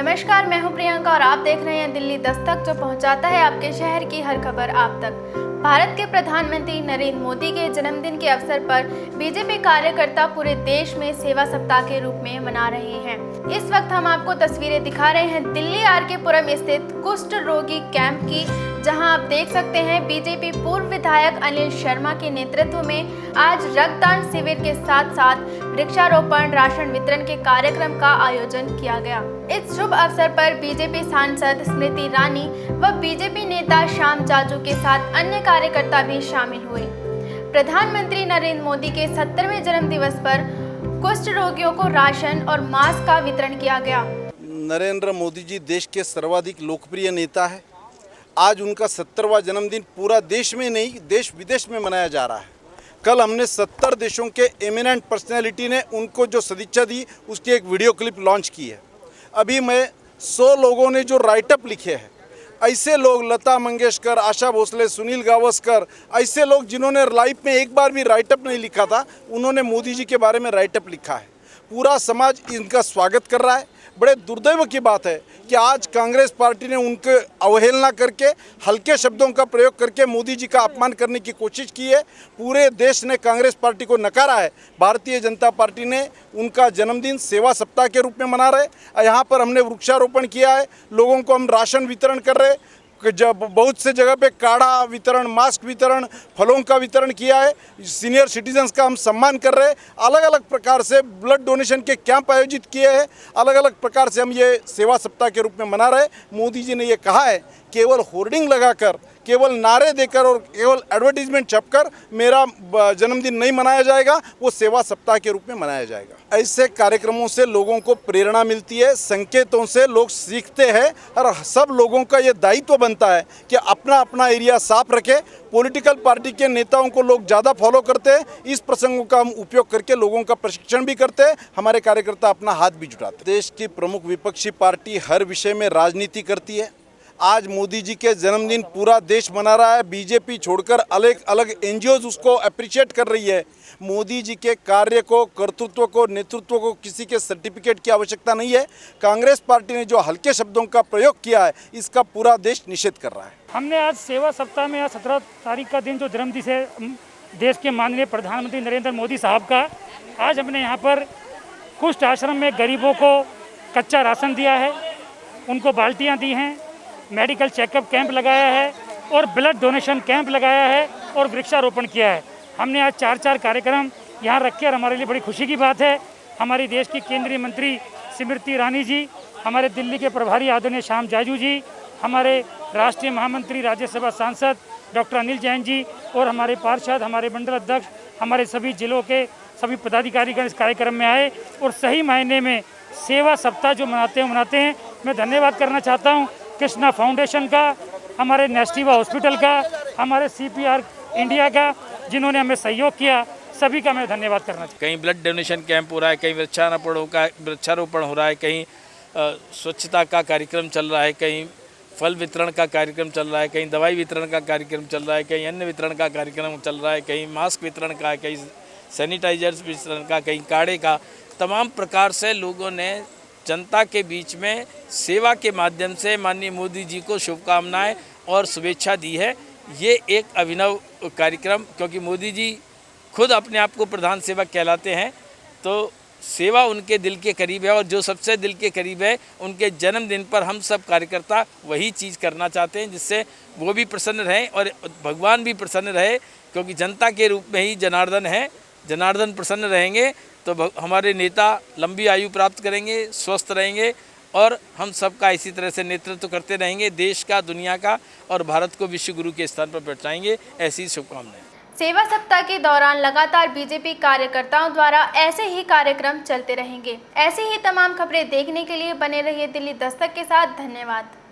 नमस्कार, मैं हूं प्रियंका और आप देख रहे हैं दिल्ली दस्तक, जो पहुंचाता है आपके शहर की हर खबर आप तक। भारत के प्रधानमंत्री नरेंद्र मोदी के जन्मदिन के अवसर पर बीजेपी कार्यकर्ता पूरे देश में सेवा सप्ताह के रूप में मना रहे हैं। इस वक्त हम आपको तस्वीरें दिखा रहे हैं दिल्ली आरके पुरम स्थित कुष्ठ रोगी कैंप की, जहां आप देख सकते हैं बीजेपी पूर्व विधायक अनिल शर्मा के नेतृत्व में आज रक्तदान शिविर के साथ साथ वृक्षारोपण, राशन वितरण के कार्यक्रम का आयोजन किया गया। इस शुभ अवसर पर बीजेपी सांसद स्मृति ईरानी व बीजेपी नेता श्याम जाजू के साथ अन्य कार्यकर्ता भी शामिल हुए। प्रधानमंत्री नरेंद्र मोदी के 70वें जन्म दिवस पर कुष्ठ रोगियों को राशन और मास्क का वितरण किया गया। नरेंद्र मोदी जी देश के सर्वाधिक लोकप्रिय नेता है। आज उनका 70वां जन्मदिन पूरा देश में नहीं, देश विदेश में मनाया जा रहा है। कल हमने 70 देशों के एमिनेंट पर्सनैलिटी ने उनको जो सदिच्छा दी, उसकी एक वीडियो क्लिप लॉन्च की है। अभी मैं 100 लोगों ने जो राइटअप लिखे हैं, ऐसे लोग लता मंगेशकर, आशा भोसले, सुनील गावस्कर, ऐसे लोग जिन्होंने लाइफ में एक बार भी राइटअप नहीं लिखा था, उन्होंने मोदी जी के बारे में राइटअप लिखा है। पूरा समाज इनका स्वागत कर रहा है। बड़े दुर्दैव की बात है कि आज कांग्रेस पार्टी ने उनके अवहेलना करके, हल्के शब्दों का प्रयोग करके मोदी जी का अपमान करने की कोशिश की है। पूरे देश ने कांग्रेस पार्टी को नकारा है। भारतीय जनता पार्टी ने उनका जन्मदिन सेवा सप्ताह के रूप में मना रहे। यहाँ पर हमने वृक्षारोपण किया है, लोगों को हम राशन वितरण कर रहे, जब बहुत से जगह पे काढ़ा वितरण, मास्क वितरण, फलों का वितरण किया है। सीनियर सिटीजन्स का हम सम्मान कर रहे हैं। अलग अलग प्रकार से ब्लड डोनेशन के कैंप आयोजित किए हैं। अलग अलग प्रकार से हम ये सेवा सप्ताह के रूप में मना रहे हैं। मोदी जी ने ये कहा है, केवल होर्डिंग लगाकर, केवल नारे देकर और केवल एडवर्टीजमेंट छपकर मेरा जन्मदिन नहीं मनाया जाएगा, वो सेवा सप्ताह के रूप में मनाया जाएगा। ऐसे कार्यक्रमों से लोगों को प्रेरणा मिलती है, संकेतों से लोग सीखते हैं और सब लोगों का ये दायित्व बनता है कि अपना अपना एरिया साफ रखें। पॉलिटिकल पार्टी के नेताओं को लोग ज़्यादा फॉलो करते हैं, इस प्रसंगों का हम उपयोग करके लोगों का प्रशिक्षण भी करते हैं। हमारे कार्यकर्ता अपना हाथ भी जुटाते हैं। देश की प्रमुख विपक्षी पार्टी हर विषय में राजनीति करती है। आज मोदी जी के जन्मदिन पूरा देश मना रहा है। बीजेपी छोड़कर अलग अलग एनजीओज उसको अप्रिशिएट कर रही है। मोदी जी के कार्य को, कर्तृत्व को, नेतृत्व को किसी के सर्टिफिकेट की आवश्यकता नहीं है। कांग्रेस पार्टी ने जो हल्के शब्दों का प्रयोग किया है, इसका पूरा देश निषेध कर रहा है। हमने आज सेवा सप्ताह में 17 तारीख का दिन जो जन्मदिन है देश के माननीय प्रधानमंत्री नरेंद्र मोदी साहब का, आज हमने यहाँ पर कुष्ठ आश्रम में गरीबों को कच्चा राशन दिया है, उनको बाल्टियाँ दी हैं, मेडिकल चेकअप कैंप लगाया है और ब्लड डोनेशन कैंप लगाया है और वृक्षारोपण किया है। हमने आज 4 कार्यक्रम यहाँ रखे और हमारे लिए बड़ी खुशी की बात है। हमारी देश की केंद्रीय मंत्री स्मृति ईरानी जी, हमारे दिल्ली के प्रभारी आदरणीय श्याम जाजू जी, हमारे राष्ट्रीय महामंत्री राज्यसभा सांसद डॉक्टर अनिल जैन जी और हमारे पार्षद, हमारे मंडल अध्यक्ष, हमारे सभी जिलों के सभी पदाधिकारीगण इस कार्यक्रम में आए और सही मायने में सेवा सप्ताह जो मनाते हैं। मैं धन्यवाद करना चाहता हूँ कृष्णा फाउंडेशन का, हमारे नेस्टिवा हॉस्पिटल का, हमारे CPR इंडिया का, जिन्होंने हमें सहयोग किया। सभी का मैं धन्यवाद करना चाहता हूँ। कहीं ब्लड डोनेशन कैंप हो रहा है, कहीं वृक्षारोपण हो रहा है, कहीं स्वच्छता का कार्यक्रम चल रहा है, कहीं फल वितरण का कार्यक्रम चल रहा है, कहीं दवाई वितरण का कार्यक्रम चल रहा है, कहीं अन्न वितरण का कार्यक्रम चल रहा है, कहीं मास्क वितरण का, कहीं सैनिटाइजर्स वितरण का, कहीं काढ़े का। तमाम प्रकार से लोगों ने जनता के बीच में सेवा के माध्यम से माननीय मोदी जी को शुभकामनाएं और शुभेच्छा दी है। ये एक अभिनव कार्यक्रम, क्योंकि मोदी जी खुद अपने आप को प्रधान सेवक कहलाते हैं, तो सेवा उनके दिल के करीब है और जो सबसे दिल के करीब है, उनके जन्मदिन पर हम सब कार्यकर्ता वही चीज़ करना चाहते हैं जिससे वो भी प्रसन्न रहें और भगवान भी प्रसन्न रहे, क्योंकि जनता के रूप में ही जनार्दन है। जनार्दन प्रसन्न रहेंगे तो हमारे नेता लंबी आयु प्राप्त करेंगे, स्वस्थ रहेंगे और हम सबका इसी तरह से नेतृत्व करते रहेंगे, देश का, दुनिया का और भारत को विश्व गुरु के स्थान पर पहुंचाएंगे। ऐसी शुभकामनाएं। सेवा सप्ताह के दौरान लगातार बीजेपी कार्यकर्ताओं द्वारा ऐसे ही कार्यक्रम चलते रहेंगे। ऐसी ही तमाम खबरें देखने के लिए बने रहिए दिल्ली दस्तक के साथ। धन्यवाद।